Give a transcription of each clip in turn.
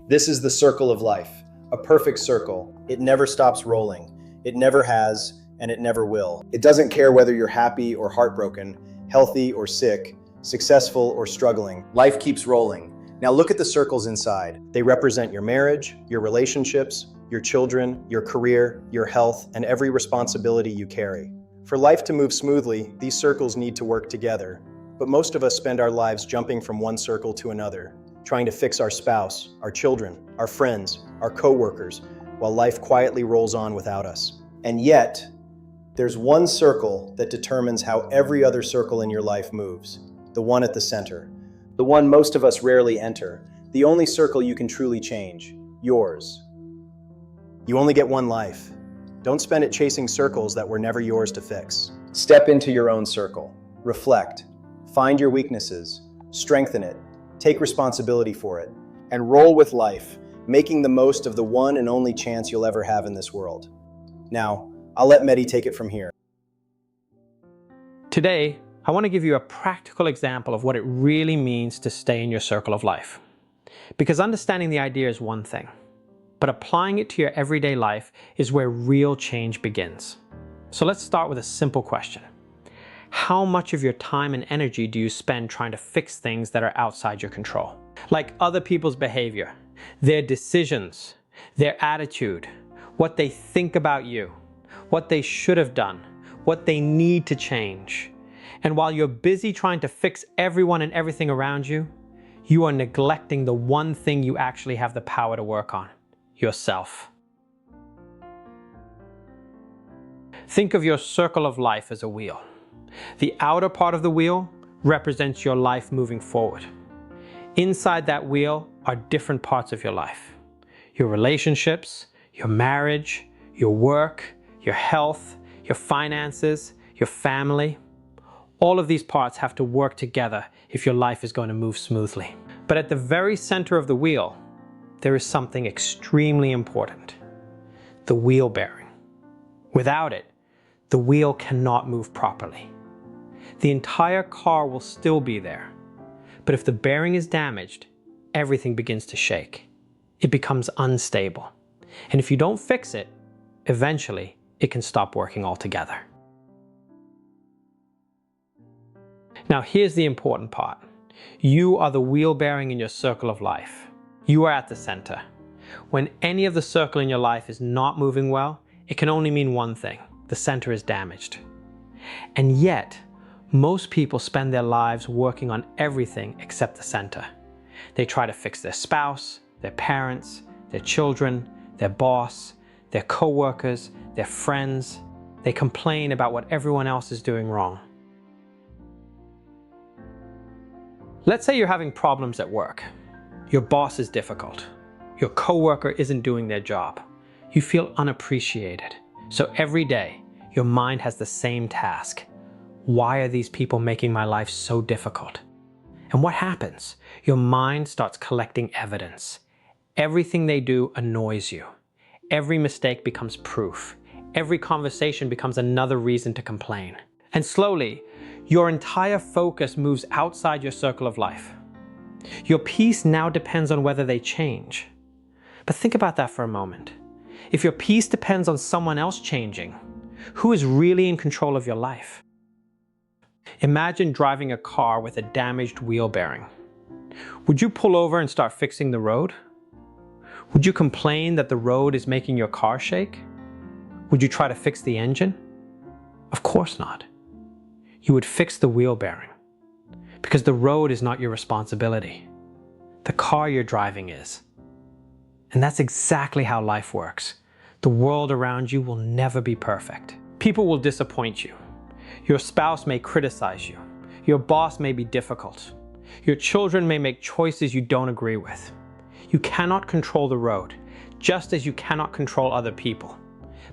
This is the circle of life, a perfect circle. It never stops rolling. It never has, and it never will. It doesn't care whether you're happy or heartbroken, healthy or sick, successful or struggling. Life keeps rolling. Now look at the circles inside. They represent your marriage, your relationships, your children, your career, your health, and every responsibility you carry. For life to move smoothly, these circles need to work together. But most of us spend our lives jumping from one circle to another, trying to fix our spouse, our children, our friends, our coworkers, while life quietly rolls on without us. And yet, there's one circle that determines how every other circle in your life moves, the one at the center, the one most of us rarely enter, the only circle you can truly change, yours. You only get one life. Don't spend it chasing circles that were never yours to fix. Step into your own circle, reflect, find your weaknesses, strengthen it, take responsibility for it, and roll with life, making the most of the one and only chance you'll ever have in this world. Now, I'll let Mehdi take it from here. Today, I want to give you a practical example of what it really means to stay in your circle of life. Because understanding the idea is one thing, but applying it to your everyday life is where real change begins. So let's start with a simple question. How much of your time and energy do you spend trying to fix things that are outside your control? Like other people's behavior, their decisions, their attitude, what they think about you, what they should have done, what they need to change. And while you're busy trying to fix everyone and everything around you, you are neglecting the one thing you actually have the power to work on, yourself. Think of your circle of life as a wheel. The outer part of the wheel represents your life moving forward. Inside that wheel are different parts of your life. Your relationships, your marriage, your work, your health, your finances, your family. All of these parts have to work together if your life is going to move smoothly. But at the very center of the wheel, there is something extremely important: the wheel bearing. Without it, the wheel cannot move properly. The entire car will still be there, but if the bearing is damaged, everything begins to shake. It becomes unstable. And if you don't fix it, eventually it can stop working altogether. Now here's the important part. You are the wheel bearing in your circle of life. You are at the center. When any of the circle in your life is not moving well, it can only mean one thing: the center is damaged. And yet, most people spend their lives working on everything except the center. They try to fix their spouse, their parents, their children, their boss, their coworkers, their friends. They complain about what everyone else is doing wrong. Let's say you're having problems at work. Your boss is difficult. Your coworker isn't doing their job. You feel unappreciated. So every day, your mind has the same task. Why are these people making my life so difficult? And what happens? Your mind starts collecting evidence. Everything they do annoys you. Every mistake becomes proof. Every conversation becomes another reason to complain. And slowly, your entire focus moves outside your circle of life. Your peace now depends on whether they change. But think about that for a moment. If your peace depends on someone else changing, who is really in control of your life? Imagine driving a car with a damaged wheel bearing. Would you pull over and start fixing the road? Would you complain that the road is making your car shake? Would you try to fix the engine? Of course not. You would fix the wheel bearing, because the road is not your responsibility. The car you're driving is. And that's exactly how life works. The world around you will never be perfect. People will disappoint you. Your spouse may criticize you. Your boss may be difficult. Your children may make choices you don't agree with. You cannot control the road, just as you cannot control other people.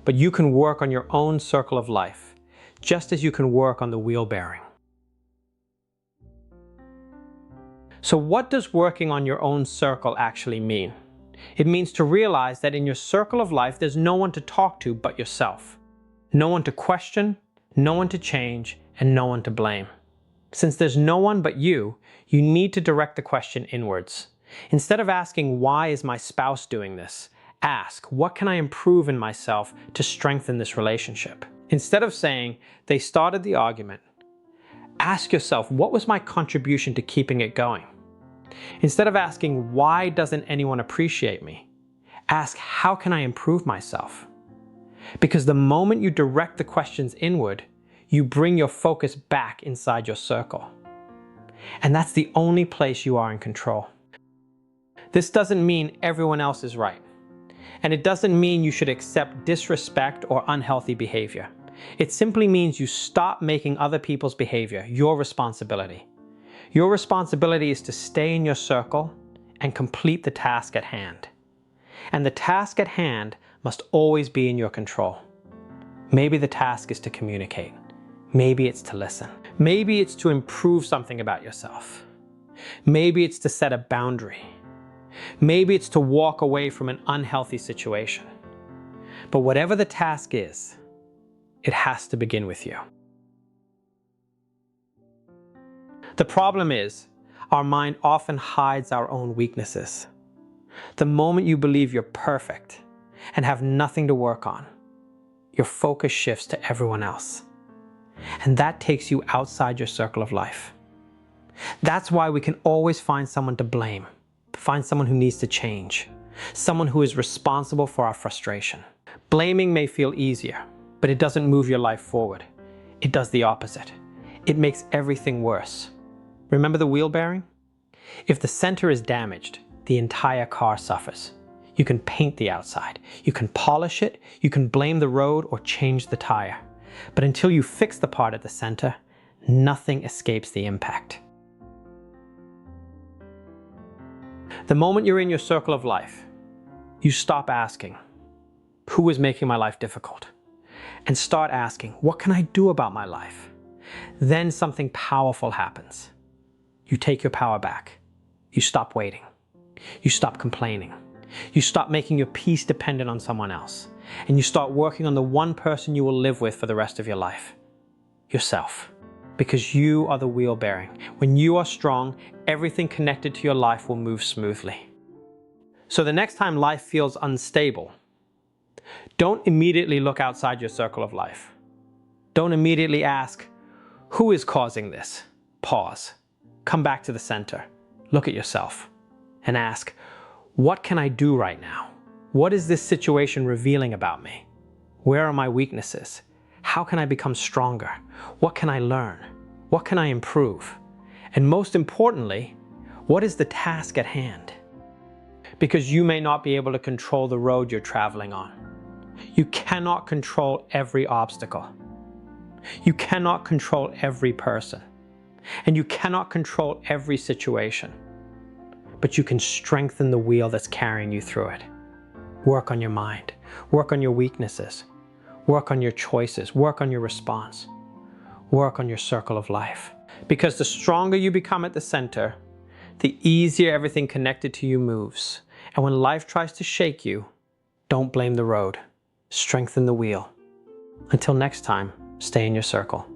But you can work on your own circle of life, just as you can work on the wheel bearing. So what does working on your own circle actually mean? It means to realize that in your circle of life, there's no one to talk to but yourself. No one to question, no one to change, and no one to blame. Since there's no one but you, you need to direct the question inwards. Instead of asking, why is my spouse doing this? Ask, what can I improve in myself to strengthen this relationship? Instead of saying, they started the argument, ask yourself, what was my contribution to keeping it going? Instead of asking, why doesn't anyone appreciate me? Ask, how can I improve myself? Because the moment you direct the questions inward, you bring your focus back inside your circle. And that's the only place you are in control. This doesn't mean everyone else is right. And it doesn't mean you should accept disrespect or unhealthy behavior. It simply means you stop making other people's behavior your responsibility. Your responsibility is to stay in your circle and complete the task at hand. And the task at hand must always be in your control. Maybe the task is to communicate. Maybe it's to listen. Maybe it's to improve something about yourself. Maybe it's to set a boundary. Maybe it's to walk away from an unhealthy situation. But whatever the task is, it has to begin with you. The problem is, our mind often hides our own weaknesses. The moment you believe you're perfect and have nothing to work on, your focus shifts to everyone else. And that takes you outside your circle of life. That's why we can always find someone to blame, find someone who needs to change, someone who is responsible for our frustration. Blaming may feel easier, but it doesn't move your life forward. It does the opposite. It makes everything worse. Remember the wheel bearing? If the center is damaged, the entire car suffers. You can paint the outside, you can polish it, you can blame the road or change the tire. But until you fix the part at the center, nothing escapes the impact. The moment you're in your circle of life, you stop asking, who is making my life difficult? And start asking, what can I do about my life? Then something powerful happens. You take your power back. You stop waiting. You stop complaining. You stop making your peace dependent on someone else. And you start working on the one person you will live with for the rest of your life. Yourself. Because you are the wheel bearing. When you are strong, everything connected to your life will move smoothly. So the next time life feels unstable, don't immediately look outside your circle of life. Don't immediately ask, who is causing this? Pause. Come back to the center. Look at yourself and ask, what can I do right now? What is this situation revealing about me? Where are my weaknesses? How can I become stronger? What can I learn? What can I improve? And most importantly, what is the task at hand? Because you may not be able to control the road you're traveling on. You cannot control every obstacle. You cannot control every person. And you cannot control every situation. But you can strengthen the wheel that's carrying you through it. Work on your mind. Work on your weaknesses. Work on your choices. Work on your response. Work on your circle of life. Because the stronger you become at the center, the easier everything connected to you moves. And when life tries to shake you, don't blame the road. Strengthen the wheel. Until next time, stay in your circle.